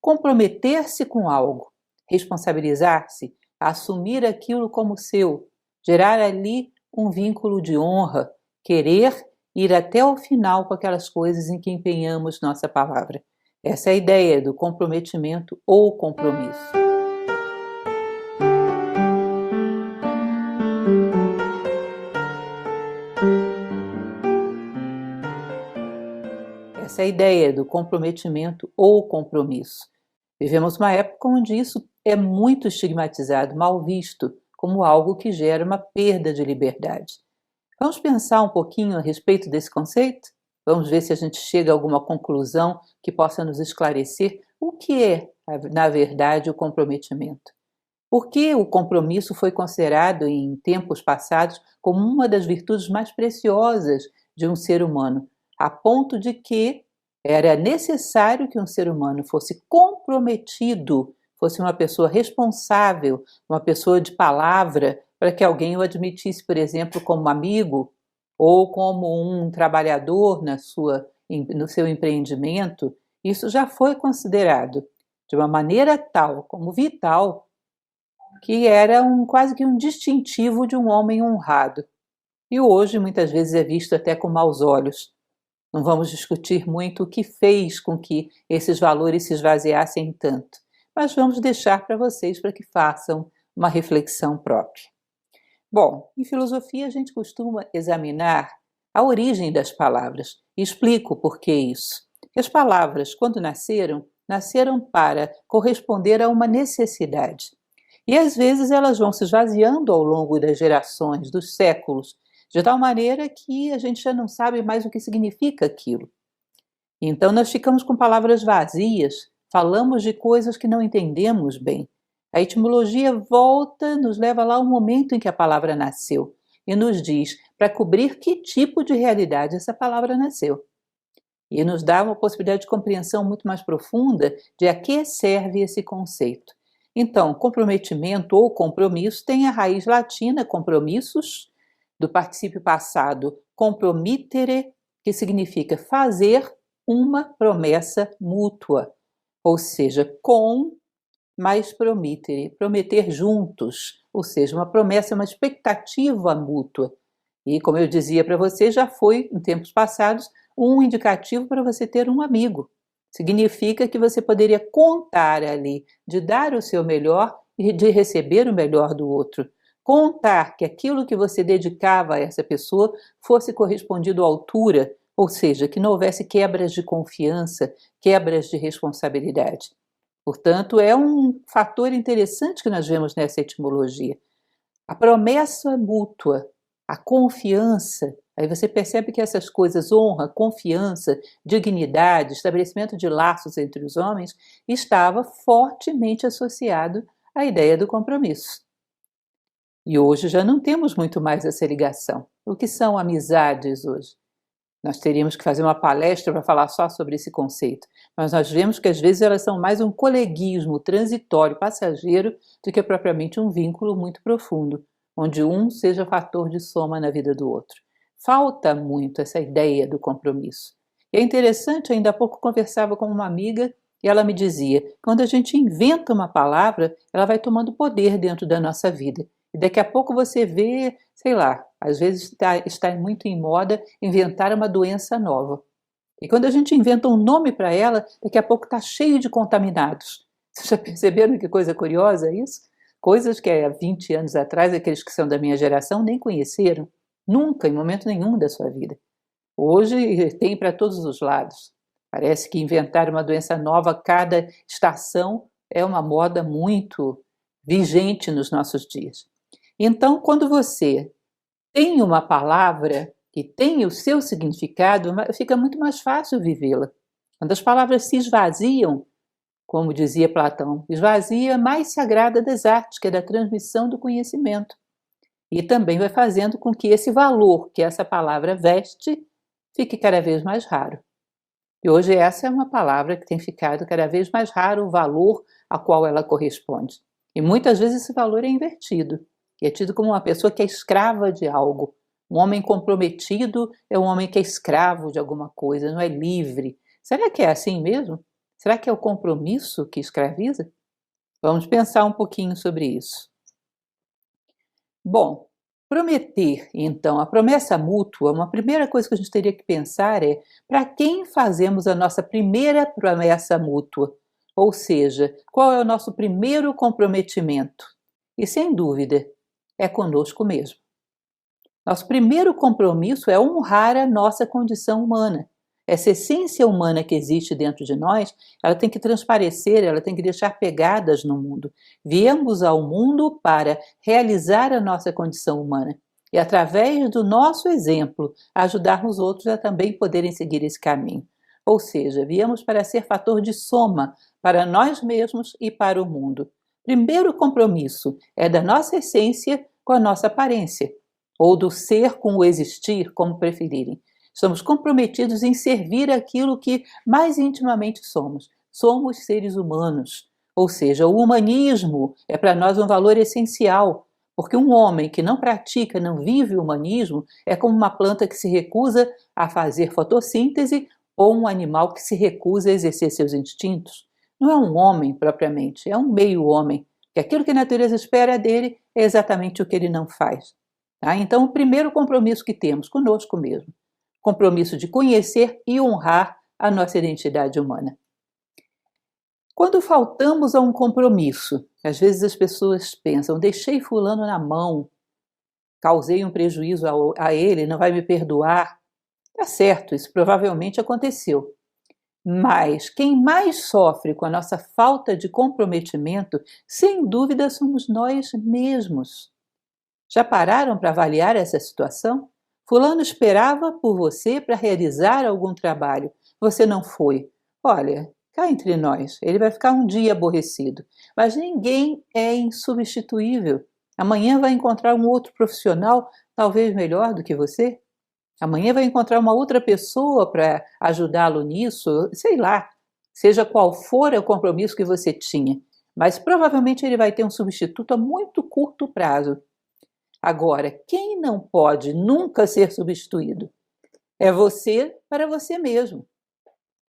comprometer-se com algo, responsabilizar-se, assumir aquilo como seu, gerar ali um vínculo de honra, querer ir até o final com aquelas coisas em que empenhamos nossa palavra. Essa é a ideia do comprometimento ou compromisso. Essa é a ideia do comprometimento ou compromisso. Vivemos uma época onde isso é muito estigmatizado, mal visto, como algo que gera uma perda de liberdade. Vamos pensar um pouquinho a respeito desse conceito? Vamos ver se a gente chega a alguma conclusão que possa nos esclarecer o que é, na verdade, o comprometimento. Por que o compromisso foi considerado em tempos passados como uma das virtudes mais preciosas de um ser humano, a ponto de que era necessário que um ser humano fosse comprometido, fosse uma pessoa responsável, uma pessoa de palavra, para que alguém o admitisse, por exemplo, como amigo ou como um trabalhador no seu empreendimento. Isso já foi considerado de uma maneira tal, como vital, que era quase que um distintivo de um homem honrado. E hoje muitas vezes é visto até com maus olhos. Não vamos discutir muito o que fez com que esses valores se esvaziassem tanto, mas vamos deixar para vocês para que façam uma reflexão própria. Bom, em filosofia a gente costuma examinar a origem das palavras e explico por que isso. As palavras, quando nasceram para corresponder a uma necessidade. E às vezes elas vão se esvaziando ao longo das gerações, dos séculos, de tal maneira que a gente já não sabe mais o que significa aquilo. Então nós ficamos com palavras vazias, falamos de coisas que não entendemos bem. A etimologia nos leva lá ao momento em que a palavra nasceu e nos diz para cobrir que tipo de realidade essa palavra nasceu. E nos dá uma possibilidade de compreensão muito mais profunda de a que serve esse conceito. Então, comprometimento ou compromisso tem a raiz latina compromissus, do particípio passado compromittere, que significa fazer uma promessa mútua, ou seja, com mais promittere, prometer juntos, ou seja, uma promessa, uma expectativa mútua. E como eu dizia para você, já foi, em tempos passados, um indicativo para você ter um amigo. Significa que você poderia contar ali de dar o seu melhor e de receber o melhor do outro. Contar que aquilo que você dedicava a essa pessoa fosse correspondido à altura, ou seja, que não houvesse quebras de confiança, quebras de responsabilidade. Portanto, é um fator interessante que nós vemos nessa etimologia. A promessa mútua, a confiança, aí você percebe que essas coisas, honra, confiança, dignidade, estabelecimento de laços entre os homens, estava fortemente associado à ideia do compromisso. E hoje já não temos muito mais essa ligação. O que são amizades hoje? Nós teríamos que fazer uma palestra para falar só sobre esse conceito, mas nós vemos que às vezes elas são mais um coleguismo transitório, passageiro, do que propriamente um vínculo muito profundo, onde um seja fator de soma na vida do outro. Falta muito essa ideia do compromisso. E é interessante, ainda há pouco conversava com uma amiga e ela me dizia, quando a gente inventa uma palavra, ela vai tomando poder dentro da nossa vida. E daqui a pouco você vê, sei lá, às vezes está muito em moda inventar uma doença nova. E quando a gente inventa um nome para ela, daqui a pouco está cheio de contaminados. Vocês já perceberam que coisa curiosa isso? Coisas que há 20 anos atrás, aqueles que são da minha geração nem conheceram. Nunca, em momento nenhum da sua vida. Hoje tem para todos os lados. Parece que inventar uma doença nova a cada estação é uma moda muito vigente nos nossos dias. Então, quando você tem uma palavra que tem o seu significado, fica muito mais fácil vivê-la. Quando as palavras se esvaziam, como dizia Platão, esvazia a mais sagrada das artes, que é da transmissão do conhecimento. E também vai fazendo com que esse valor que essa palavra veste fique cada vez mais raro. E hoje essa é uma palavra que tem ficado cada vez mais raro, o valor a qual ela corresponde. E muitas vezes esse valor é invertido. E é tido como uma pessoa que é escrava de algo. Um homem comprometido é um homem que é escravo de alguma coisa, não é livre. Será que é assim mesmo? Será que é o compromisso que escraviza? Vamos pensar um pouquinho sobre isso. Bom, prometer, então, a promessa mútua, uma primeira coisa que a gente teria que pensar é para quem fazemos a nossa primeira promessa mútua? Ou seja, qual é o nosso primeiro comprometimento? E sem dúvida, é conosco mesmo. Nosso primeiro compromisso é honrar a nossa condição humana. Essa essência humana que existe dentro de nós, ela tem que transparecer, ela tem que deixar pegadas no mundo. Viemos ao mundo para realizar a nossa condição humana e, através do nosso exemplo, ajudarmos outros a também poderem seguir esse caminho. Ou seja, viemos para ser fator de soma para nós mesmos e para o mundo. Primeiro compromisso é da nossa essência com a nossa aparência, ou do ser com o existir, como preferirem. Estamos comprometidos em servir aquilo que mais intimamente somos. Somos seres humanos. Ou seja, o humanismo é para nós um valor essencial, porque um homem que não pratica, não vive o humanismo, é como uma planta que se recusa a fazer fotossíntese ou um animal que se recusa a exercer seus instintos. Não é um homem propriamente, é um meio-homem, que aquilo que a natureza espera dele é exatamente o que ele não faz. Tá? Então, o primeiro compromisso que temos conosco mesmo, compromisso de conhecer e honrar a nossa identidade humana. Quando faltamos a um compromisso, às vezes as pessoas pensam, deixei fulano na mão, causei um prejuízo a ele, não vai me perdoar. Tá certo, isso provavelmente aconteceu. Mas quem mais sofre com a nossa falta de comprometimento, sem dúvida, somos nós mesmos. Já pararam para avaliar essa situação? Fulano esperava por você para realizar algum trabalho. Você não foi. Olha, cá entre nós, ele vai ficar um dia aborrecido. Mas ninguém é insubstituível. Amanhã vai encontrar um outro profissional, talvez melhor do que você. Amanhã vai encontrar uma outra pessoa para ajudá-lo nisso, sei lá, seja qual for o compromisso que você tinha. Mas provavelmente ele vai ter um substituto a muito curto prazo. Agora, quem não pode nunca ser substituído? É você para você mesmo.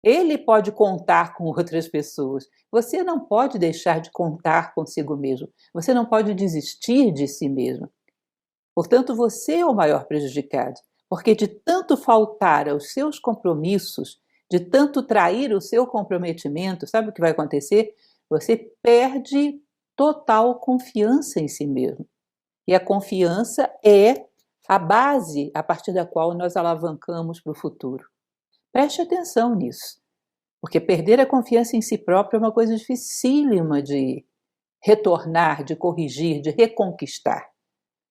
Ele pode contar com outras pessoas. Você não pode deixar de contar consigo mesmo. Você não pode desistir de si mesmo. Portanto, você é o maior prejudicado, porque de tanto faltar aos seus compromissos, de tanto trair o seu comprometimento, sabe o que vai acontecer? Você perde total confiança em si mesmo. E a confiança é a base a partir da qual nós alavancamos para o futuro. Preste atenção nisso, porque perder a confiança em si próprio é uma coisa dificílima de retornar, de corrigir, de reconquistar.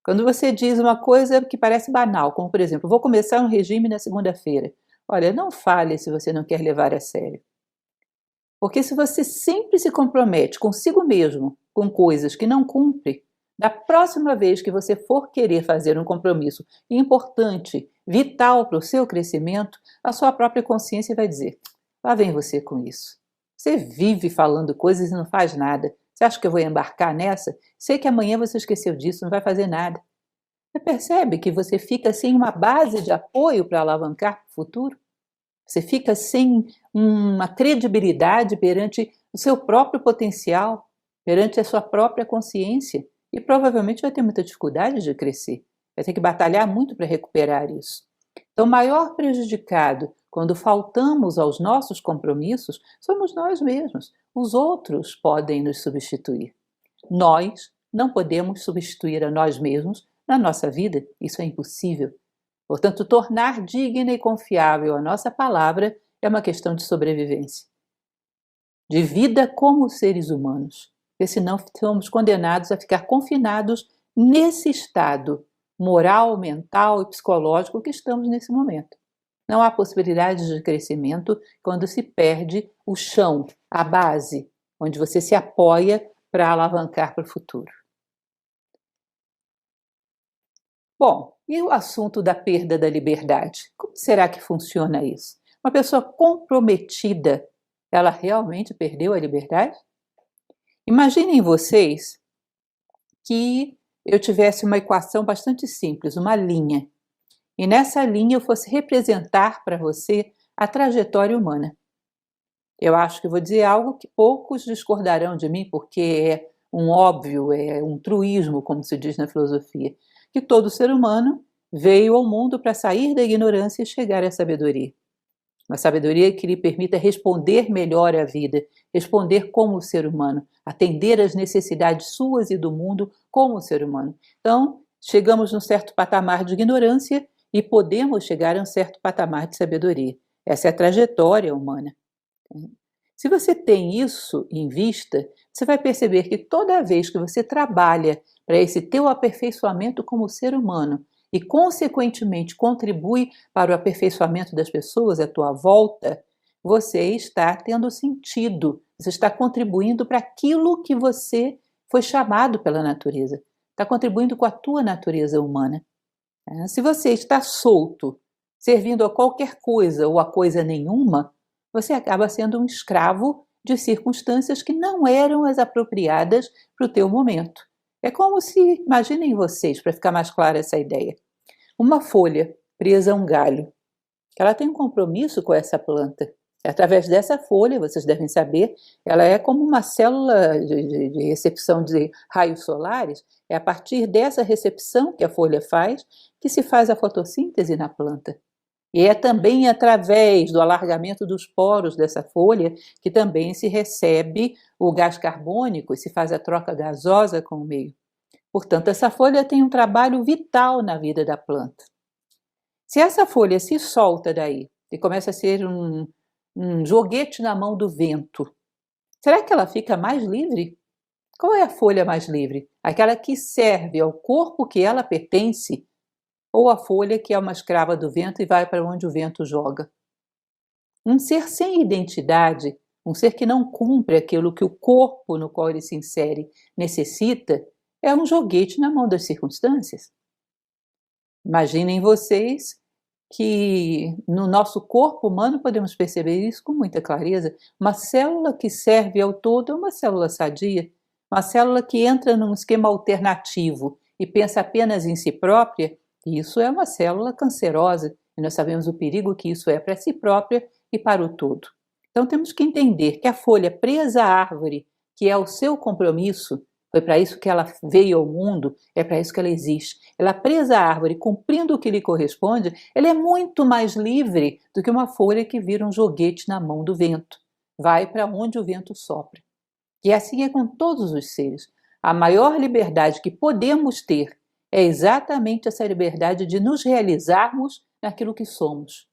Quando você diz uma coisa que parece banal, como por exemplo, vou começar um regime na segunda-feira. Olha, não fale se você não quer levar a sério. Porque se você sempre se compromete consigo mesmo com coisas que não cumpre, da próxima vez que você for querer fazer um compromisso importante, vital para o seu crescimento, a sua própria consciência vai dizer, lá vem você com isso. Você vive falando coisas e não faz nada. Você acha que eu vou embarcar nessa? Sei que amanhã você esqueceu disso, não vai fazer nada. Você percebe que você fica sem uma base de apoio para alavancar o futuro? Você fica sem uma credibilidade perante o seu próprio potencial, perante a sua própria consciência. E provavelmente vai ter muita dificuldade de crescer. Vai ter que batalhar muito para recuperar isso. Então, o maior prejudicado quando faltamos aos nossos compromissos somos nós mesmos. Os outros podem nos substituir. Nós não podemos substituir a nós mesmos na nossa vida. Isso é impossível. Portanto, tornar digna e confiável a nossa palavra é uma questão de sobrevivência. De vida como seres humanos. Porque senão somos condenados a ficar confinados nesse estado moral, mental e psicológico que estamos nesse momento. Não há possibilidade de crescimento quando se perde o chão, a base, onde você se apoia para alavancar para o futuro. Bom, e o assunto da perda da liberdade? Como será que funciona isso? Uma pessoa comprometida, ela realmente perdeu a liberdade? Imaginem vocês que eu tivesse uma equação bastante simples, uma linha, e nessa linha eu fosse representar para você a trajetória humana. Eu acho que vou dizer algo que poucos discordarão de mim, porque é um óbvio, é um truísmo, como se diz na filosofia, que todo ser humano veio ao mundo para sair da ignorância e chegar à sabedoria. Uma sabedoria que lhe permita responder melhor à vida, responder como ser humano, atender às necessidades suas e do mundo como ser humano. Então, chegamos num certo patamar de ignorância e podemos chegar a um certo patamar de sabedoria. Essa é a trajetória humana. Se você tem isso em vista, você vai perceber que toda vez que você trabalha para esse teu aperfeiçoamento como ser humano e, consequentemente, contribui para o aperfeiçoamento das pessoas à tua volta, você está tendo sentido, você está contribuindo para aquilo que você foi chamado pela natureza, está contribuindo com a tua natureza humana. Se você está solto, servindo a qualquer coisa ou a coisa nenhuma, você acaba sendo um escravo de circunstâncias que não eram as apropriadas para o teu momento. É como se, imaginem vocês, para ficar mais clara essa ideia, uma folha presa a um galho. Ela tem um compromisso com essa planta. Através dessa folha, vocês devem saber, ela é como uma célula de recepção de raios solares. É a partir dessa recepção que a folha faz que se faz a fotossíntese na planta. E é também através do alargamento dos poros dessa folha que também se recebe o gás carbônico e se faz a troca gasosa com o meio. Portanto, essa folha tem um trabalho vital na vida da planta. Se essa folha se solta daí e começa a ser um joguete na mão do vento, será que ela fica mais livre? Qual é a folha mais livre? Aquela que serve ao corpo que ela pertence, ou a folha que é uma escrava do vento e vai para onde o vento joga? Um ser sem identidade, um ser que não cumpre aquilo que o corpo no qual ele se insere necessita, é um joguete na mão das circunstâncias. Imaginem vocês que no nosso corpo humano podemos perceber isso com muita clareza. Uma célula que serve ao todo é uma célula sadia, uma célula que entra num esquema alternativo e pensa apenas em si própria, isso é uma célula cancerosa, e nós sabemos o perigo que isso é para si própria e para o todo. Então temos que entender que a folha presa à árvore, que é o seu compromisso, foi para isso que ela veio ao mundo, é para isso que ela existe. Ela presa à árvore, cumprindo o que lhe corresponde, ela é muito mais livre do que uma folha que vira um joguete na mão do vento. Vai para onde o vento sopra. E assim é com todos os seres. A maior liberdade que podemos ter é exatamente essa liberdade de nos realizarmos naquilo que somos.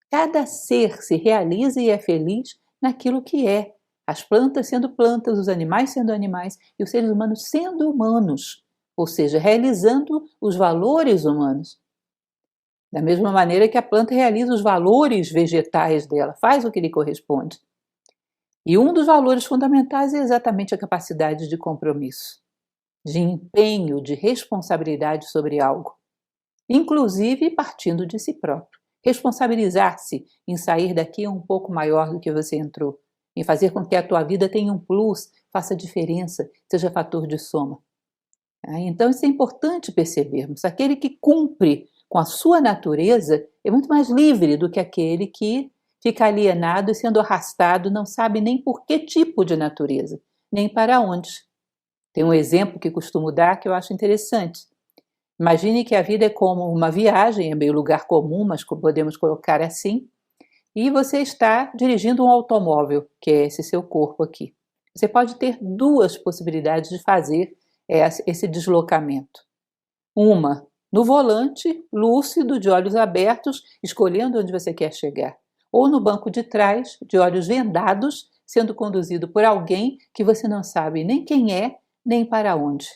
Cada ser se realiza e é feliz naquilo que é. As plantas sendo plantas, os animais sendo animais e os seres humanos sendo humanos, ou seja, realizando os valores humanos. Da mesma maneira que a planta realiza os valores vegetais dela, faz o que lhe corresponde. E um dos valores fundamentais é exatamente a capacidade de compromisso, de empenho, de responsabilidade sobre algo, inclusive partindo de si próprio. Responsabilizar-se em sair daqui um pouco maior do que você entrou, em fazer com que a tua vida tenha um plus, faça diferença, seja fator de soma. Então isso é importante percebermos. Aquele que cumpre com a sua natureza é muito mais livre do que aquele que fica alienado e sendo arrastado, não sabe nem por que tipo de natureza, nem para onde. Tem um exemplo que costumo dar que eu acho interessante. Imagine que a vida é como uma viagem, é meio lugar comum, mas podemos colocar assim, e você está dirigindo um automóvel, que é esse seu corpo aqui. Você pode ter duas possibilidades de fazer esse deslocamento. Uma, no volante, lúcido, de olhos abertos, escolhendo onde você quer chegar. Ou no banco de trás, de olhos vendados, sendo conduzido por alguém que você não sabe nem quem é, nem para onde.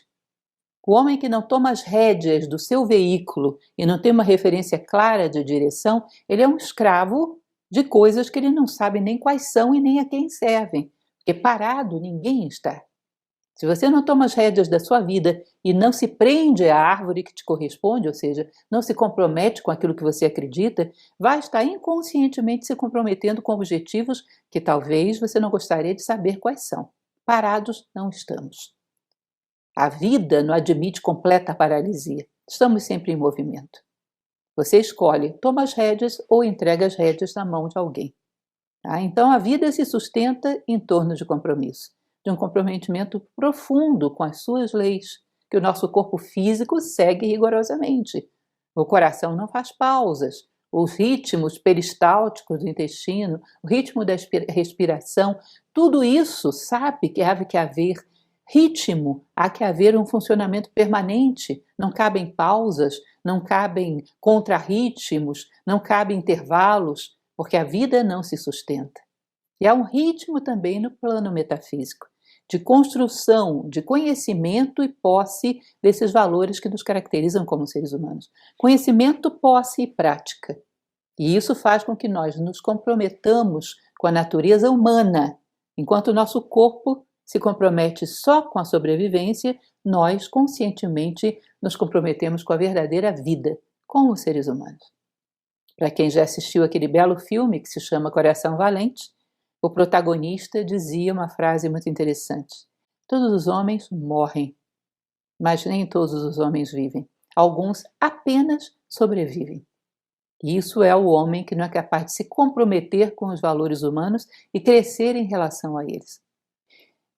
O homem que não toma as rédeas do seu veículo e não tem uma referência clara de direção, ele é um escravo de coisas que ele não sabe nem quais são e nem a quem servem, porque parado ninguém está. Se você não toma as rédeas da sua vida e não se prende à árvore que te corresponde, ou seja, não se compromete com aquilo que você acredita, vai estar inconscientemente se comprometendo com objetivos que talvez você não gostaria de saber quais são. Parados não estamos. A vida não admite completa paralisia. Estamos sempre em movimento. Você escolhe, toma as rédeas ou entrega as rédeas na mão de alguém. Tá? Então, a vida se sustenta em torno de compromisso, de um comprometimento profundo com as suas leis, que o nosso corpo físico segue rigorosamente. O coração não faz pausas, os ritmos peristálticos do intestino, o ritmo da respiração, tudo isso sabe que há que haver ritmo, há que haver um funcionamento permanente, não cabem pausas, não cabem contrarritmos, não cabem intervalos, porque a vida não se sustenta. E há um ritmo também no plano metafísico, de construção, de conhecimento e posse desses valores que nos caracterizam como seres humanos. Conhecimento, posse e prática. E isso faz com que nós nos comprometamos com a natureza humana. Enquanto o nosso corpo se compromete só com a sobrevivência, nós conscientemente nos comprometemos com a verdadeira vida, como seres humanos. Para quem já assistiu aquele belo filme que se chama Coração Valente, o protagonista dizia uma frase muito interessante: todos os homens morrem, mas nem todos os homens vivem. Alguns apenas sobrevivem. E isso é o homem que não é capaz de se comprometer com os valores humanos e crescer em relação a eles.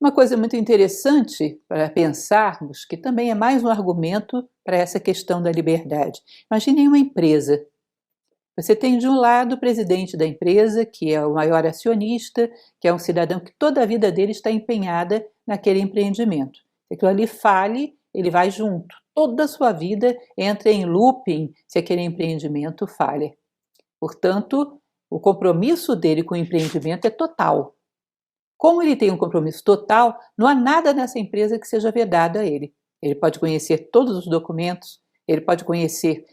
Uma coisa muito interessante para pensarmos, que também é mais um argumento para essa questão da liberdade. Imaginem uma empresa. Você tem de um lado o presidente da empresa, que é o maior acionista, que é um cidadão que toda a vida dele está empenhada naquele empreendimento. Se aquilo ali fale, ele vai junto. Toda a sua vida entra em looping se aquele empreendimento falha. Portanto, o compromisso dele com o empreendimento é total. Como ele tem um compromisso total, não há nada nessa empresa que seja vedado a ele. Ele pode conhecer todos os documentos, ele pode conhecer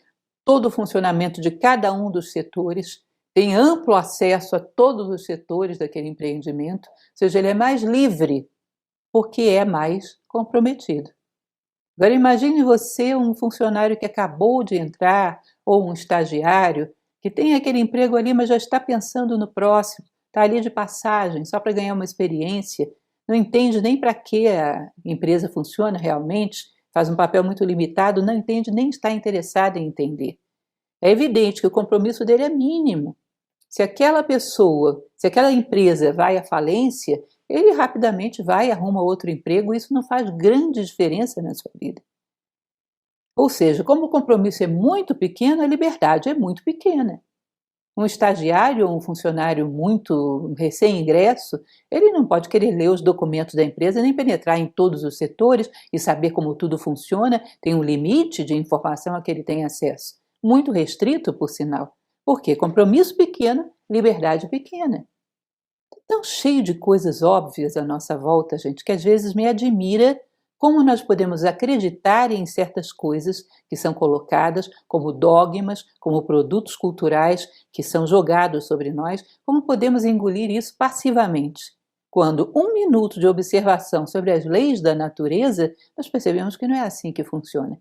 todo o funcionamento de cada um dos setores, tem amplo acesso a todos os setores daquele empreendimento, ou seja, ele é mais livre, porque é mais comprometido. Agora imagine você um funcionário que acabou de entrar, ou um estagiário, que tem aquele emprego ali, mas já está pensando no próximo, está ali de passagem, só para ganhar uma experiência, não entende nem para que a empresa funciona realmente, faz um papel muito limitado, não entende nem está interessado em entender. É evidente que o compromisso dele é mínimo. Se aquela pessoa, se aquela empresa vai à falência, ele rapidamente vai e arruma outro emprego, e isso não faz grande diferença na sua vida. Ou seja, como o compromisso é muito pequeno, a liberdade é muito pequena. Um estagiário ou um funcionário muito recém-ingresso, ele não pode querer ler os documentos da empresa, nem penetrar em todos os setores e saber como tudo funciona, tem um limite de informação a que ele tem acesso. Muito restrito, por sinal. Por quê? Compromisso pequeno, liberdade pequena. Tão cheio de coisas óbvias à nossa volta, gente, que às vezes me admira como nós podemos acreditar em certas coisas que são colocadas como dogmas, como produtos culturais que são jogados sobre nós, como podemos engolir isso passivamente. Quando 1 minuto de observação sobre as leis da natureza, nós percebemos que não é assim que funciona.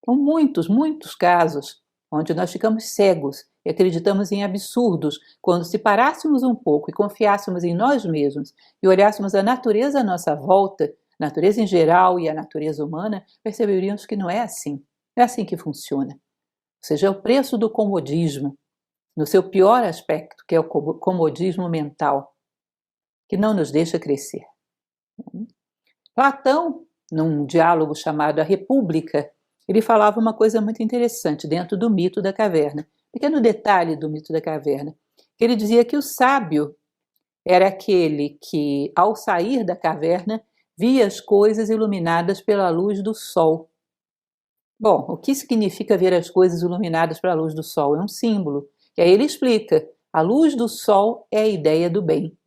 São muitos casos onde nós ficamos cegos e acreditamos em absurdos, quando se parássemos um pouco e confiássemos em nós mesmos e olhássemos a natureza à nossa volta, a natureza em geral e a natureza humana, perceberíamos que não é assim. Não é assim que funciona. Ou seja, é o preço do comodismo, no seu pior aspecto, que é o comodismo mental, que não nos deixa crescer. Platão, num diálogo chamado A República, ele falava uma coisa muito interessante dentro do mito da caverna. Pequeno detalhe do mito da caverna, que ele dizia que o sábio era aquele que, ao sair da caverna, via as coisas iluminadas pela luz do sol. Bom, o que significa ver as coisas iluminadas pela luz do sol? É um símbolo. E aí ele explica, a luz do sol é a ideia do bem.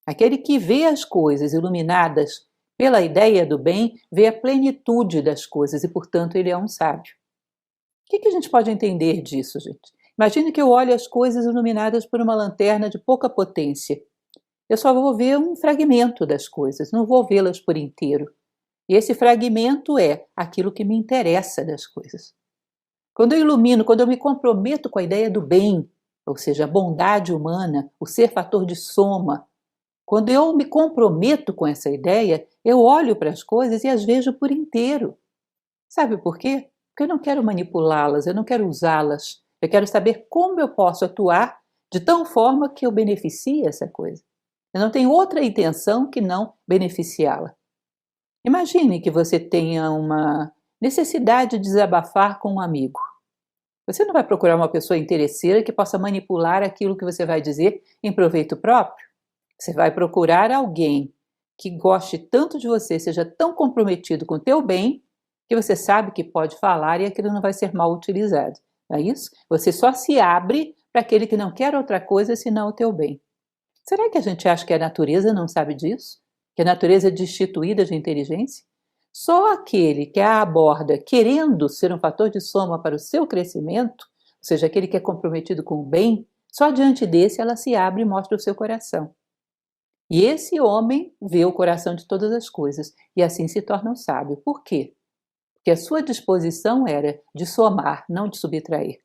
Aquele que vê as coisas iluminadas pela ideia do bem, vê a plenitude das coisas e, portanto, ele é um sábio. O que a gente pode entender disso, gente? Imagine que eu olho as coisas iluminadas por uma lanterna de pouca potência. Eu só vou ver um fragmento das coisas, não vou vê-las por inteiro. E esse fragmento é aquilo que me interessa das coisas. Quando eu ilumino, quando eu me comprometo com a ideia do bem, ou seja, a bondade humana, o ser fator de soma, quando eu me comprometo com essa ideia, eu olho para as coisas e as vejo por inteiro. Sabe por quê? Porque eu não quero manipulá-las, eu não quero usá-las. Eu quero saber como eu posso atuar de tal forma que eu beneficie essa coisa. Eu não tenho outra intenção que não beneficiá-la. Imagine que você tenha uma necessidade de desabafar com um amigo. Você não vai procurar uma pessoa interesseira que possa manipular aquilo que você vai dizer em proveito próprio. Você vai procurar alguém que goste tanto de você, seja tão comprometido com o teu bem, que você sabe que pode falar e aquilo não vai ser mal utilizado. Não é isso? Você só se abre para aquele que não quer outra coisa senão o teu bem. Será que a gente acha que a natureza não sabe disso? Que a natureza é destituída de inteligência? Só aquele que a aborda querendo ser um fator de soma para o seu crescimento, ou seja, aquele que é comprometido com o bem, só diante desse ela se abre e mostra o seu coração. E esse homem vê o coração de todas as coisas e assim se torna um sábio. Por quê? Porque a sua disposição era de somar, não de subtrair.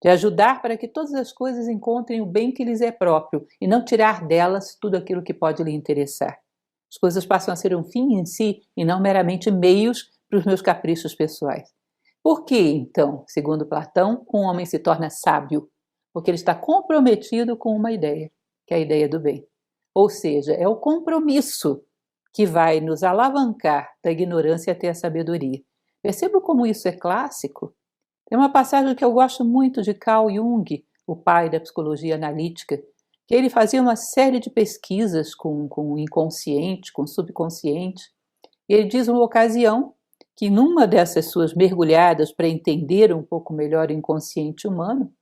De ajudar para que todas as coisas encontrem o bem que lhes é próprio e não tirar delas tudo aquilo que pode lhe interessar. As coisas passam a ser um fim em si e não meramente meios para os meus caprichos pessoais. Por que, então, segundo Platão, um homem se torna sábio? Porque ele está comprometido com uma ideia, que é a ideia do bem. Ou seja, é o compromisso que vai nos alavancar da ignorância até a sabedoria. Perceba como isso é clássico? Tem uma passagem que eu gosto muito de Carl Jung, o pai da psicologia analítica, que ele fazia uma série de pesquisas com o inconsciente, com o subconsciente, e ele diz uma ocasião que numa dessas suas mergulhadas para entender um pouco melhor o inconsciente humano,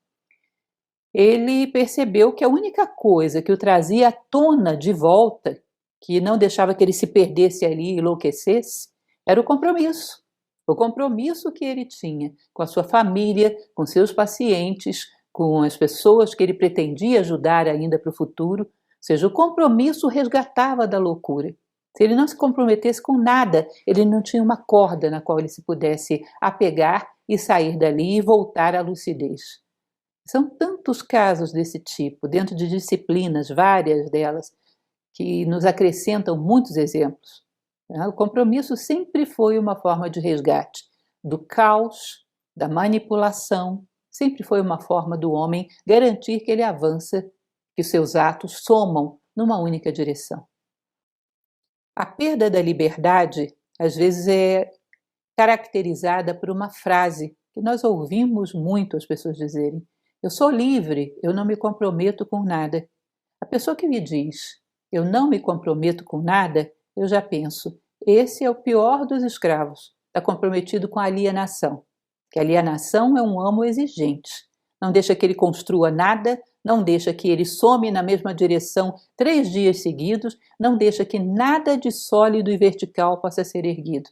ele percebeu que a única coisa que o trazia à tona de volta, que não deixava que ele se perdesse ali e enlouquecesse, era o compromisso. O compromisso que ele tinha com a sua família, com seus pacientes, com as pessoas que ele pretendia ajudar ainda para o futuro. Ou seja, o compromisso o resgatava da loucura. Se ele não se comprometesse com nada, ele não tinha uma corda na qual ele se pudesse apegar e sair dali e voltar à lucidez. São tantos casos desse tipo, dentro de disciplinas, várias delas, que nos acrescentam muitos exemplos. O compromisso sempre foi uma forma de resgate do caos, da manipulação, sempre foi uma forma do homem garantir que ele avança, que seus atos somam numa única direção. A perda da liberdade, às vezes, é caracterizada por uma frase que nós ouvimos muito as pessoas dizerem: eu sou livre, eu não me comprometo com nada. A pessoa que me diz, eu não me comprometo com nada, eu já penso, esse é o pior dos escravos, está comprometido com a alienação. Que a alienação é um amo exigente. Não deixa que ele construa nada, não deixa que ele some na mesma direção 3 dias seguidos, não deixa que nada de sólido e vertical possa ser erguido.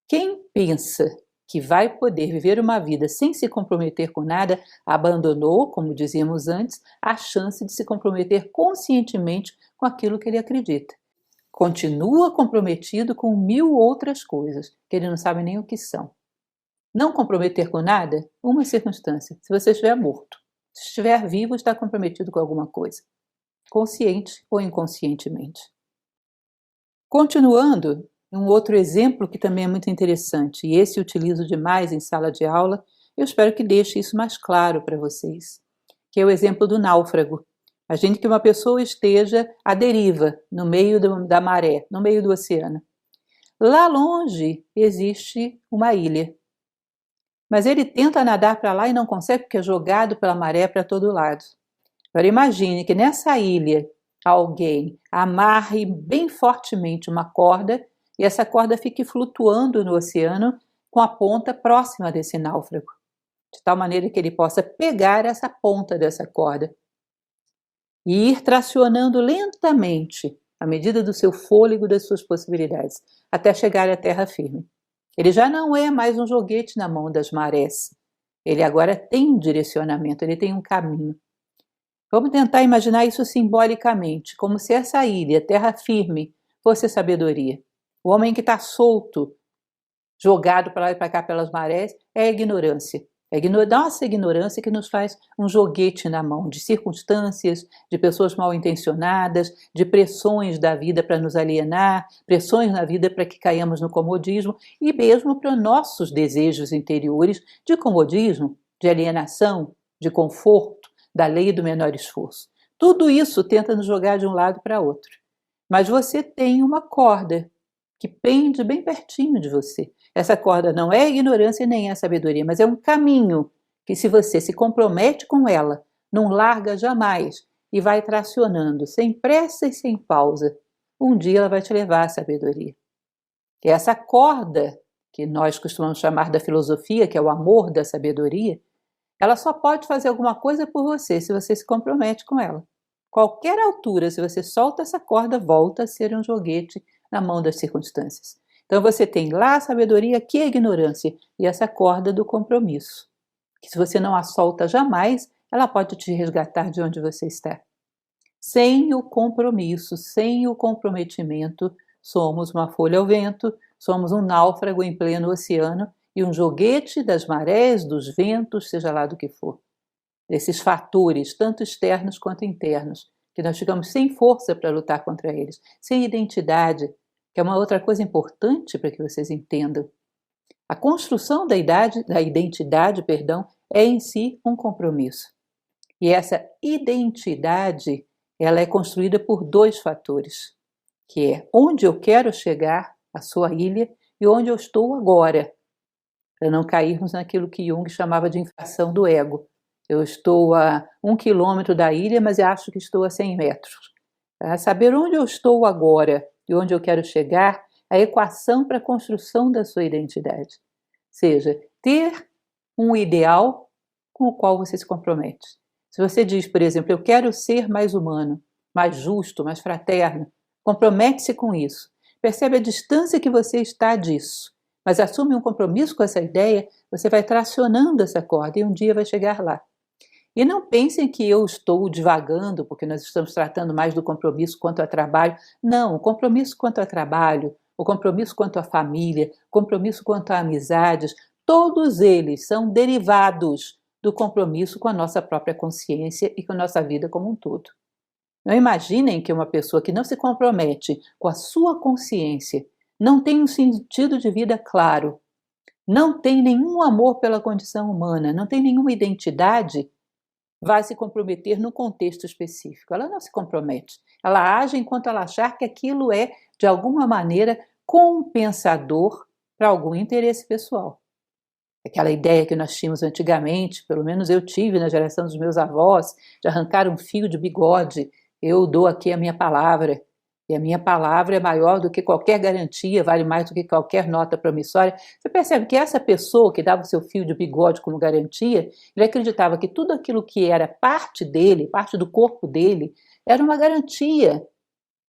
Quem pensa que vai poder viver uma vida sem se comprometer com nada, abandonou, como dizíamos antes, a chance de se comprometer conscientemente com aquilo que ele acredita. Continua comprometido com 1000 outras coisas, que ele não sabe nem o que são. Não comprometer com nada, uma circunstância, se você estiver morto. Se estiver vivo, está comprometido com alguma coisa, consciente ou inconscientemente. Continuando, um outro exemplo que também é muito interessante, e esse eu utilizo demais em sala de aula, eu espero que deixe isso mais claro para vocês, que é o exemplo do náufrago. Imagine que uma pessoa esteja à deriva, no meio da maré, no meio do oceano. Lá longe existe uma ilha, mas ele tenta nadar para lá e não consegue porque é jogado pela maré para todo lado. Agora imagine que nessa ilha alguém amarre bem fortemente uma corda e essa corda fique flutuando no oceano com a ponta próxima desse náufrago, de tal maneira que ele possa pegar essa ponta dessa corda e ir tracionando lentamente, à medida do seu fôlego, das suas possibilidades, até chegar à terra firme. Ele já não é mais um joguete na mão das marés. Ele agora tem um direcionamento, ele tem um caminho. Vamos tentar imaginar isso simbolicamente, como se essa ilha, terra firme, fosse a sabedoria. O homem que está solto, jogado para lá e para cá pelas marés, é a ignorância. É a nossa ignorância que nos faz um joguete na mão de circunstâncias, de pessoas mal intencionadas, de pressões da vida para nos alienar, pressões na vida para que caiamos no comodismo e mesmo para nossos desejos interiores de comodismo, de alienação, de conforto, da lei do menor esforço. Tudo isso tenta nos jogar de um lado para outro. Mas você tem uma corda que pende bem pertinho de você. Essa corda não é a ignorância nem é a sabedoria, mas é um caminho que, se você se compromete com ela, não larga jamais e vai tracionando sem pressa e sem pausa, um dia ela vai te levar à sabedoria. E essa corda, que nós costumamos chamar da filosofia, que é o amor da sabedoria, ela só pode fazer alguma coisa por você se você se compromete com ela. Qualquer altura, se você solta essa corda, volta a ser um joguete na mão das circunstâncias. Então você tem lá a sabedoria, aqui a ignorância, e essa corda do compromisso, que se você não a solta jamais, ela pode te resgatar de onde você está. Sem o compromisso, sem o comprometimento, somos uma folha ao vento, somos um náufrago em pleno oceano e um joguete das marés, dos ventos, seja lá do que for. Desses fatores, tanto externos quanto internos, que nós ficamos sem força para lutar contra eles, sem identidade, que é uma outra coisa importante para que vocês entendam. A construção da identidade, é em si um compromisso. E essa identidade, ela é construída por dois fatores, que é onde eu quero chegar, a sua ilha, e onde eu estou agora, para não cairmos naquilo que Jung chamava de inflação do ego. Eu estou a 1 quilômetro da ilha, mas acho que estou a 100 metros. Saber onde eu estou agora e onde eu quero chegar é a equação para a construção da sua identidade. Seja, ter um ideal com o qual você se compromete. Se você diz, por exemplo, eu quero ser mais humano, mais justo, mais fraterno, compromete-se com isso. Percebe a distância que você está disso, mas assume um compromisso com essa ideia, você vai tracionando essa corda e um dia vai chegar lá. E não pensem que eu estou divagando, porque nós estamos tratando mais do compromisso quanto a trabalho. Não, o compromisso quanto a trabalho, o compromisso quanto a família, o compromisso quanto a amizades, todos eles são derivados do compromisso com a nossa própria consciência e com a nossa vida como um todo. Não imaginem que uma pessoa que não se compromete com a sua consciência, não tem um sentido de vida claro, não tem nenhum amor pela condição humana, não tem nenhuma identidade, vai se comprometer num contexto específico. Ela não se compromete. Ela age enquanto ela achar que aquilo é, de alguma maneira, compensador para algum interesse pessoal. Aquela ideia que nós tínhamos antigamente, pelo menos eu tive na geração dos meus avós, de arrancar um fio de bigode. Eu dou aqui a minha palavra, e a minha palavra é maior do que qualquer garantia, vale mais do que qualquer nota promissória. Você percebe que essa pessoa que dava o seu fio de bigode como garantia, ele acreditava que tudo aquilo que era parte dele, parte do corpo dele, era uma garantia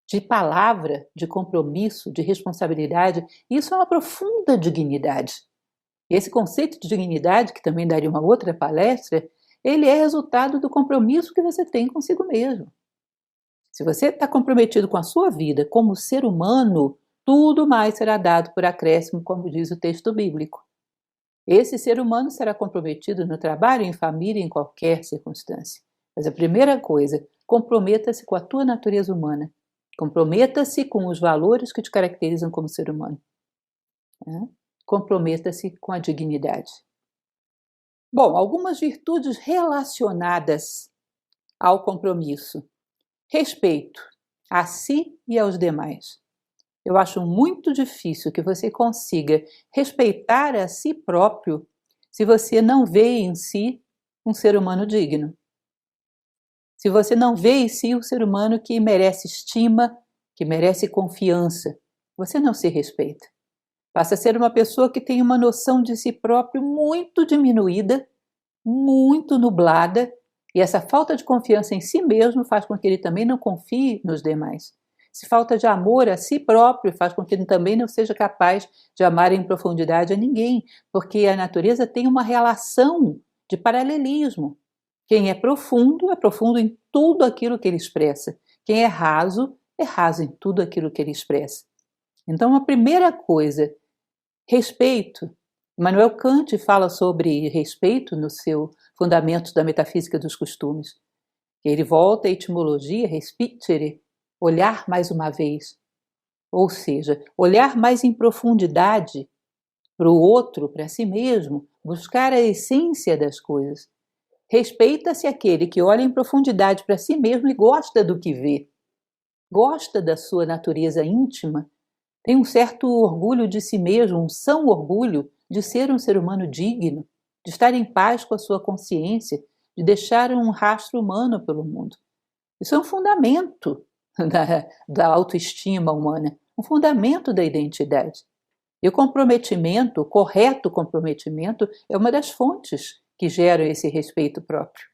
de palavra, de compromisso, de responsabilidade. Isso é uma profunda dignidade. E esse conceito de dignidade, que também daria uma outra palestra, ele é resultado do compromisso que você tem consigo mesmo. Se você está comprometido com a sua vida como ser humano, tudo mais será dado por acréscimo, como diz o texto bíblico. Esse ser humano será comprometido no trabalho, em família, em qualquer circunstância. Mas a primeira coisa, comprometa-se com a tua natureza humana. Comprometa-se com os valores que te caracterizam como ser humano. Comprometa-se com a dignidade. Bom, algumas virtudes relacionadas ao compromisso. Respeito a si e aos demais. Eu acho muito difícil que você consiga respeitar a si próprio se você não vê em si um ser humano digno. Se você não vê em si um ser humano que merece estima, que merece confiança, você não se respeita. Passa a ser uma pessoa que tem uma noção de si próprio muito diminuída, muito nublada, e essa falta de confiança em si mesmo faz com que ele também não confie nos demais. Se falta de amor a si próprio faz com que ele também não seja capaz de amar em profundidade a ninguém, porque a natureza tem uma relação de paralelismo. Quem é profundo em tudo aquilo que ele expressa. Quem é raso em tudo aquilo que ele expressa. Então, a primeira coisa, respeito. Immanuel Kant fala sobre respeito no seu Fundamentos da Metafísica dos Costumes. Ele volta à etimologia, respitere, olhar mais uma vez. Ou seja, olhar mais em profundidade para o outro, para si mesmo, buscar a essência das coisas. Respeita-se aquele que olha em profundidade para si mesmo e gosta do que vê, gosta da sua natureza íntima, tem um certo orgulho de si mesmo, um são orgulho de ser um ser humano digno, de estar em paz com a sua consciência, de deixar um rastro humano pelo mundo. Isso é um fundamento da autoestima humana, um fundamento da identidade. E o comprometimento, o correto comprometimento, é uma das fontes que geram esse respeito próprio.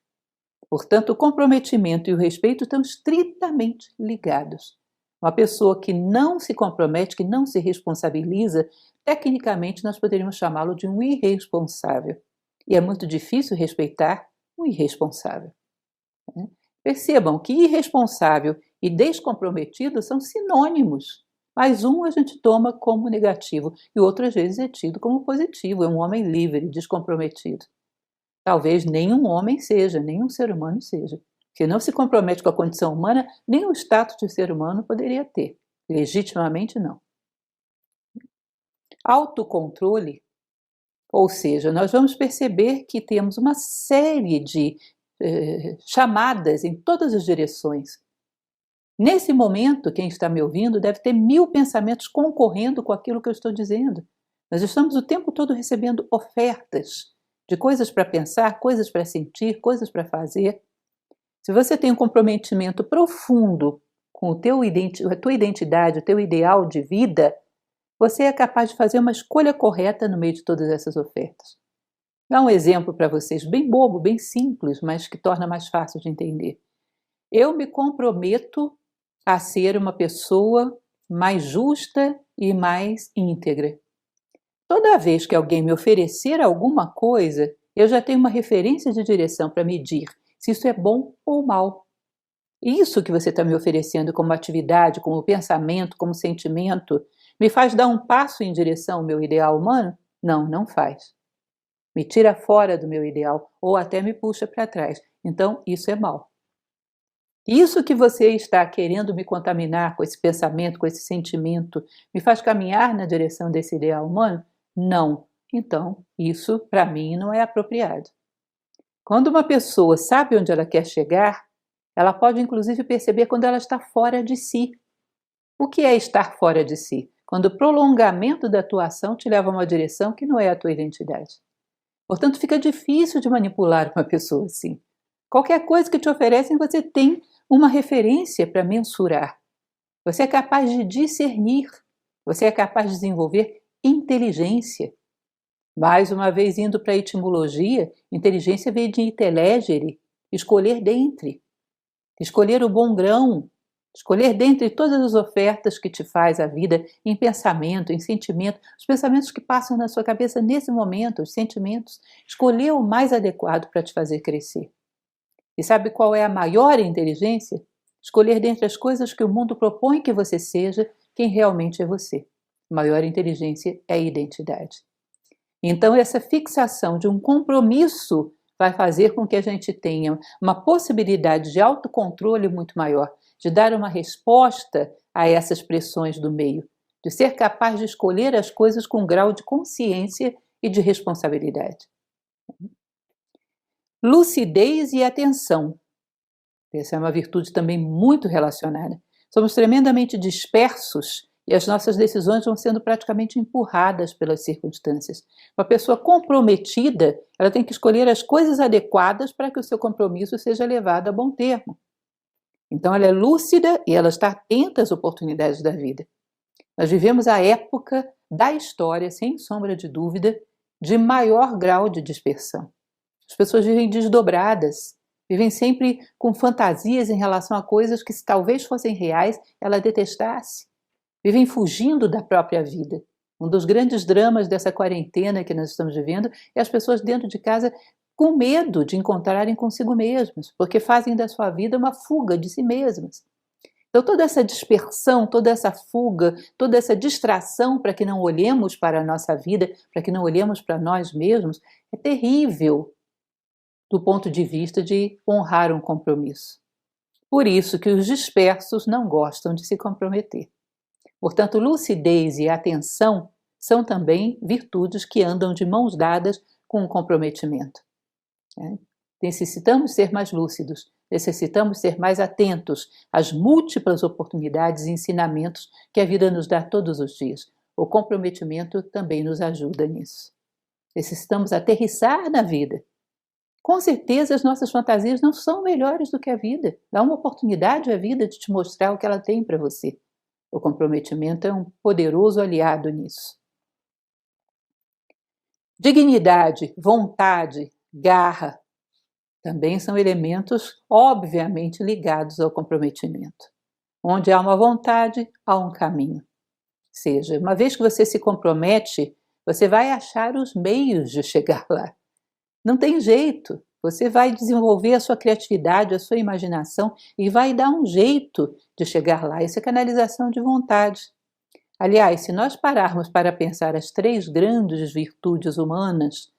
Portanto, o comprometimento e o respeito estão estritamente ligados. Uma pessoa que não se compromete, que não se responsabiliza, tecnicamente nós poderíamos chamá-lo de um irresponsável. E é muito difícil respeitar um irresponsável. Percebam que irresponsável e descomprometido são sinônimos, mas um a gente toma como negativo e o outro às vezes é tido como positivo, é um homem livre, descomprometido. Talvez nenhum homem seja, nenhum ser humano seja. Se não se compromete com a condição humana, nem o status de ser humano poderia ter. Legitimamente não. Autocontrole, ou seja, nós vamos perceber que temos uma série de chamadas em todas as direções. Nesse momento, quem está me ouvindo deve ter 1000 pensamentos concorrendo com aquilo que eu estou dizendo. Nós estamos o tempo todo recebendo ofertas de coisas para pensar, coisas para sentir, coisas para fazer. Se você tem um comprometimento profundo com a tua identidade, o teu ideal de vida, você é capaz de fazer uma escolha correta no meio de todas essas ofertas. Vou dar um exemplo para vocês, bem bobo, bem simples, mas que torna mais fácil de entender. Eu me comprometo a ser uma pessoa mais justa e mais íntegra. Toda vez que alguém me oferecer alguma coisa, eu já tenho uma referência de direção para medir se isso é bom ou mal. Isso que você está me oferecendo como atividade, como pensamento, como sentimento, me faz dar um passo em direção ao meu ideal humano? Não, não faz. Me tira fora do meu ideal ou até me puxa para trás. Então, isso é mal. Isso que você está querendo me contaminar com esse pensamento, com esse sentimento, me faz caminhar na direção desse ideal humano? Não. Então, isso para mim não é apropriado. Quando uma pessoa sabe onde ela quer chegar, ela pode inclusive perceber quando ela está fora de si. O que é estar fora de si? Quando o prolongamento da tua ação te leva a uma direção que não é a tua identidade. Portanto, fica difícil de manipular uma pessoa assim. Qualquer coisa que te oferecem, você tem uma referência para mensurar. Você é capaz de discernir. Você é capaz de desenvolver inteligência. Mais uma vez, indo para a etimologia, inteligência veio de intelegere, escolher dentre. Escolher o bom grão. Escolher dentre todas as ofertas que te faz a vida em pensamento, em sentimento, os pensamentos que passam na sua cabeça nesse momento, os sentimentos. Escolher o mais adequado para te fazer crescer. E sabe qual é a maior inteligência? Escolher dentre as coisas que o mundo propõe que você seja quem realmente é você. A maior inteligência é a identidade. Então, essa fixação de um compromisso vai fazer com que a gente tenha uma possibilidade de autocontrole muito maior, de dar uma resposta a essas pressões do meio, de ser capaz de escolher as coisas com um grau de consciência e de responsabilidade. Lucidez e atenção. Essa é uma virtude também muito relacionada. Somos tremendamente dispersos e as nossas decisões vão sendo praticamente empurradas pelas circunstâncias. Uma pessoa comprometida, ela tem que escolher as coisas adequadas para que o seu compromisso seja levado a bom termo. Então ela é lúcida e ela está atenta às oportunidades da vida. Nós vivemos a época da história, sem sombra de dúvida, de maior grau de dispersão. As pessoas vivem desdobradas, vivem sempre com fantasias em relação a coisas que, se talvez fossem reais, ela detestasse. Vivem fugindo da própria vida. Um dos grandes dramas dessa quarentena que nós estamos vivendo é as pessoas dentro de casa com medo de encontrarem consigo mesmas, porque fazem da sua vida uma fuga de si mesmas. Então, toda essa dispersão, toda essa fuga, toda essa distração para que não olhemos para a nossa vida, para que não olhemos para nós mesmos, é terrível do ponto de vista de honrar um compromisso. Por isso que os dispersos não gostam de se comprometer. Portanto, lucidez e atenção são também virtudes que andam de mãos dadas com o comprometimento. Necessitamos ser mais lúcidos, necessitamos ser mais atentos às múltiplas oportunidades e ensinamentos que a vida nos dá todos os dias. O comprometimento também nos ajuda nisso. Necessitamos aterrissar na vida. Com certeza as nossas fantasias não são melhores do que a vida. Dá uma oportunidade à vida de te mostrar o que ela tem para você. O comprometimento é um poderoso aliado nisso. Dignidade, vontade, garra também são elementos obviamente ligados ao comprometimento. Onde há uma vontade, há um caminho. Ou seja, uma vez que você se compromete, você vai achar os meios de chegar lá. Não tem jeito. Você vai desenvolver a sua criatividade, a sua imaginação e vai dar um jeito de chegar lá. Isso é canalização de vontade. Aliás, se nós pararmos para pensar as 3 grandes virtudes humanas,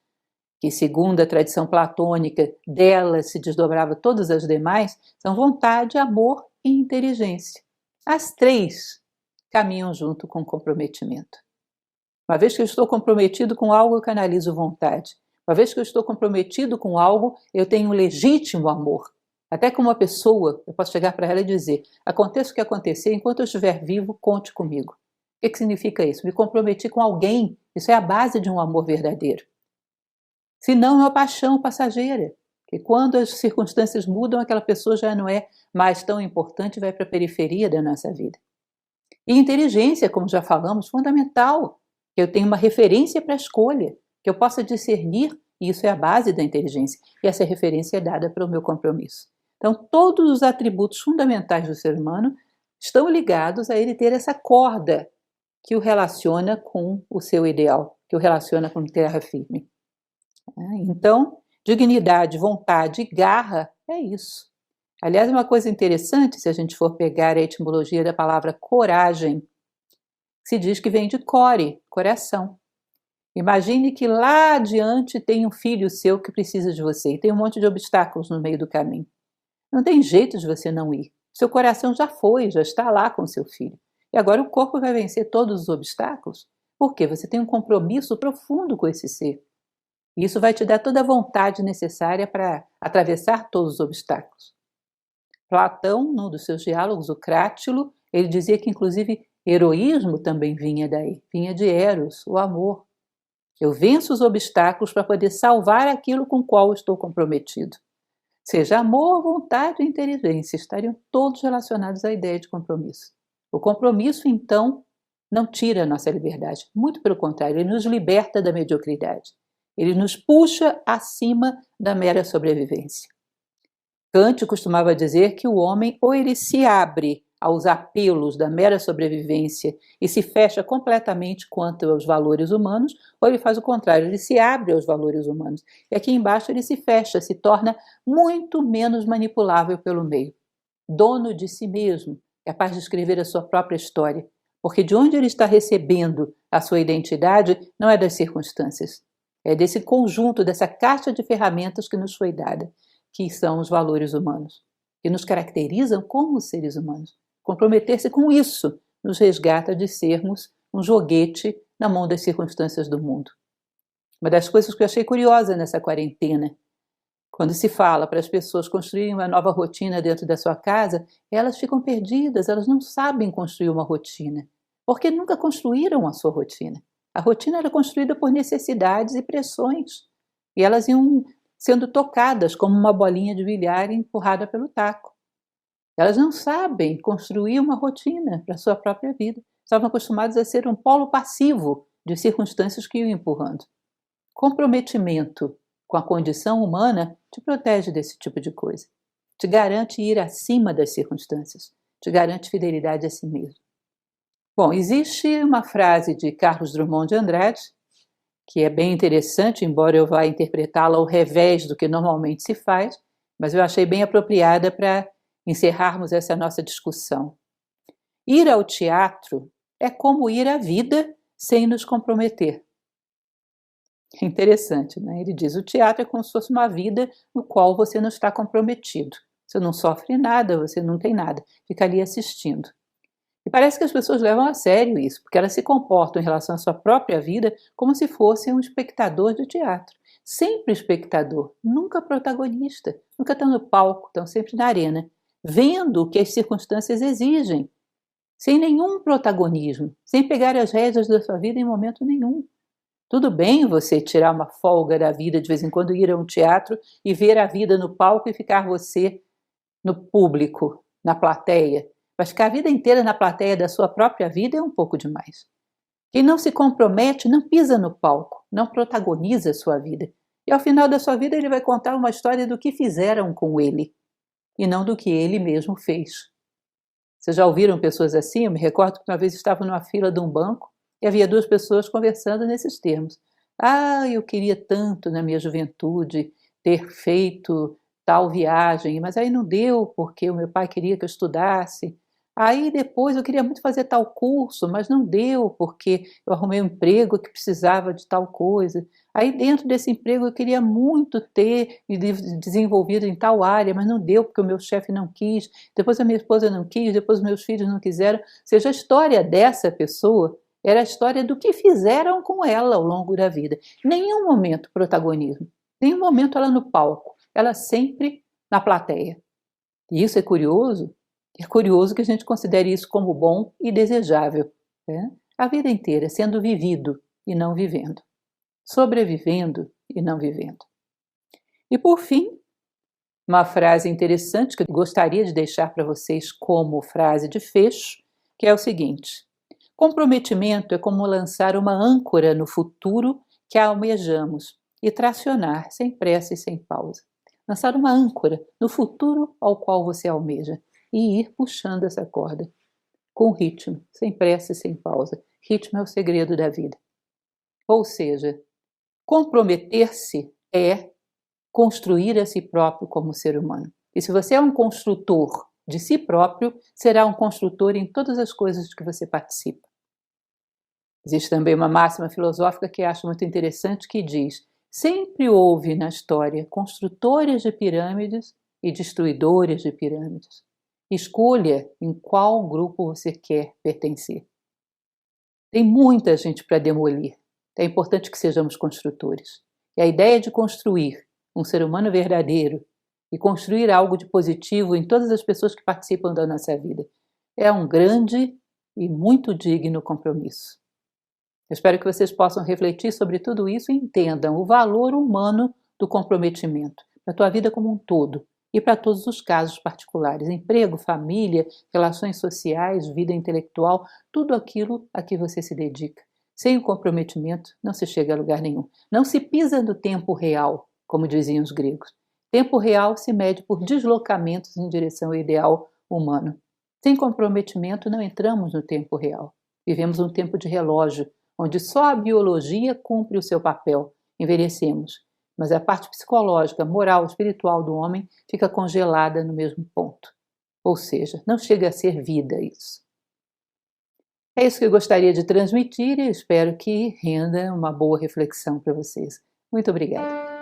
que segundo a tradição platônica, delas se desdobrava todas as demais, são vontade, amor e inteligência. As 3 caminham junto com o comprometimento. Uma vez que eu estou comprometido com algo, eu canalizo vontade. Uma vez que eu estou comprometido com algo, eu tenho um legítimo amor. Até que uma pessoa, eu posso chegar para ela e dizer: aconteça o que acontecer, enquanto eu estiver vivo, conte comigo. O que significa isso? Me comprometi com alguém. Isso é a base de um amor verdadeiro. Se não, é uma paixão passageira. Que quando as circunstâncias mudam, aquela pessoa já não é mais tão importante e vai para a periferia da nossa vida. E inteligência, como já falamos, fundamental. Que eu tenha uma referência para a escolha. Que eu possa discernir, e isso é a base da inteligência, e essa referência é dada pelo meu compromisso. Então, todos os atributos fundamentais do ser humano estão ligados a ele ter essa corda que o relaciona com o seu ideal, que o relaciona com terra firme. Então, dignidade, vontade e garra é isso. Aliás, uma coisa interessante, se a gente for pegar a etimologia da palavra coragem, se diz que vem de core, coração. Imagine que lá adiante tem um filho seu que precisa de você e tem um monte de obstáculos no meio do caminho. Não tem jeito de você não ir. Seu coração já foi, já está lá com seu filho. E agora o corpo vai vencer todos os obstáculos? Porque você tem um compromisso profundo com esse ser. E isso vai te dar toda a vontade necessária para atravessar todos os obstáculos. Platão, num dos seus diálogos, o Crátilo, ele dizia que inclusive heroísmo também vinha daí, vinha de Eros, o amor. Eu venço os obstáculos para poder salvar aquilo com o qual estou comprometido. Seja amor, vontade e inteligência, estariam todos relacionados à ideia de compromisso. O compromisso, então, não tira a nossa liberdade. Muito pelo contrário, ele nos liberta da mediocridade. Ele nos puxa acima da mera sobrevivência. Kant costumava dizer que o homem ou ele se abre aos apelos da mera sobrevivência e se fecha completamente quanto aos valores humanos, ou ele faz o contrário, ele se abre aos valores humanos. E aqui embaixo ele se fecha, se torna muito menos manipulável pelo meio. Dono de si mesmo, capaz de escrever a sua própria história, porque de onde ele está recebendo a sua identidade não é das circunstâncias, é desse conjunto, dessa caixa de ferramentas que nos foi dada, que são os valores humanos, que nos caracterizam como seres humanos. Comprometer-se com isso nos resgata de sermos um joguete na mão das circunstâncias do mundo. Uma das coisas que eu achei curiosa nessa quarentena, quando se fala para as pessoas construírem uma nova rotina dentro da sua casa, elas ficam perdidas, elas não sabem construir uma rotina, porque nunca construíram a sua rotina. A rotina era construída por necessidades e pressões, e elas iam sendo tocadas como uma bolinha de bilhar empurrada pelo taco. Elas não sabem construir uma rotina para a sua própria vida. Estavam acostumadas a ser um polo passivo de circunstâncias que iam empurrando. Comprometimento com a condição humana te protege desse tipo de coisa. Te garante ir acima das circunstâncias. Te garante fidelidade a si mesmo. Bom, existe uma frase de Carlos Drummond de Andrade, que é bem interessante, embora eu vá interpretá-la ao revés do que normalmente se faz, mas eu achei bem apropriada para encerrarmos essa nossa discussão. Ir ao teatro é como ir à vida sem nos comprometer. É interessante, né? Ele diz, o teatro é como se fosse uma vida no qual você não está comprometido. Você não sofre nada, você não tem nada. Fica ali assistindo. E parece que as pessoas levam a sério isso, porque elas se comportam em relação à sua própria vida como se fosse um espectador de teatro. sempre espectador, nunca protagonista, nunca estão no palco, estão sempre na arena, vendo o que as circunstâncias exigem, sem nenhum protagonismo, sem pegar as rédeas da sua vida em momento nenhum. Tudo bem você tirar uma folga da vida, de vez em quando ir a um teatro e ver a vida no palco e ficar você no público, na plateia. Mas ficar a vida inteira na plateia da sua própria vida é um pouco demais. Quem não se compromete não pisa no palco, não protagoniza a sua vida. E ao final da sua vida ele vai contar uma história do que fizeram com ele, e não do que ele mesmo fez. Vocês já ouviram pessoas assim? Eu me recordo que uma vez estava numa fila de um banco e havia duas pessoas conversando nesses termos. Ah, eu queria tanto na minha juventude ter feito tal viagem, mas aí não deu porque o meu pai queria que eu estudasse. Aí depois eu queria muito fazer tal curso, mas não deu porque eu arrumei um emprego que precisava de tal coisa. Aí dentro desse emprego eu queria muito ter me desenvolvido em tal área, mas não deu porque o meu chefe não quis, depois a minha esposa não quis, depois os meus filhos não quiseram. Ou seja, a história dessa pessoa era a história do que fizeram com ela ao longo da vida. Nenhum momento protagonismo, nenhum momento ela no palco, ela sempre na plateia. E isso é curioso. É curioso que a gente considere isso como bom e desejável, né? A vida inteira sendo vivido e não vivendo, sobrevivendo e não vivendo. E por fim, uma frase interessante que eu gostaria de deixar para vocês como frase de fecho, que é o seguinte: comprometimento é como lançar uma âncora no futuro que almejamos e tracionar sem pressa e sem pausa. Lançar uma âncora no futuro ao qual você almeja e ir puxando essa corda, com ritmo, sem pressa e sem pausa. Ritmo é o segredo da vida. Ou seja, comprometer-se é construir a si próprio como ser humano. E se você é um construtor de si próprio, será um construtor em todas as coisas de que você participa. Existe também uma máxima filosófica que acho muito interessante que diz: sempre houve na história construtores de pirâmides e destruidores de pirâmides. Escolha em qual grupo você quer pertencer. Tem muita gente para demolir. É importante que sejamos construtores. E a ideia de construir um ser humano verdadeiro e construir algo de positivo em todas as pessoas que participam da nossa vida é um grande e muito digno compromisso. Eu espero que vocês possam refletir sobre tudo isso e entendam o valor humano do comprometimento para a tua vida como um todo e para todos os casos particulares: emprego, família, relações sociais, vida intelectual, tudo aquilo a que você se dedica. Sem o comprometimento não se chega a lugar nenhum. Não se pisa no tempo real, como diziam os gregos. Tempo real se mede por deslocamentos em direção ao ideal humano. Sem comprometimento não entramos no tempo real. Vivemos um tempo de relógio, onde só a biologia cumpre o seu papel. Envelhecemos, mas a parte psicológica, moral, espiritual do homem fica congelada no mesmo ponto. Ou seja, não chega a ser vida isso. É isso que eu gostaria de transmitir e espero que renda uma boa reflexão para vocês. Muito obrigada.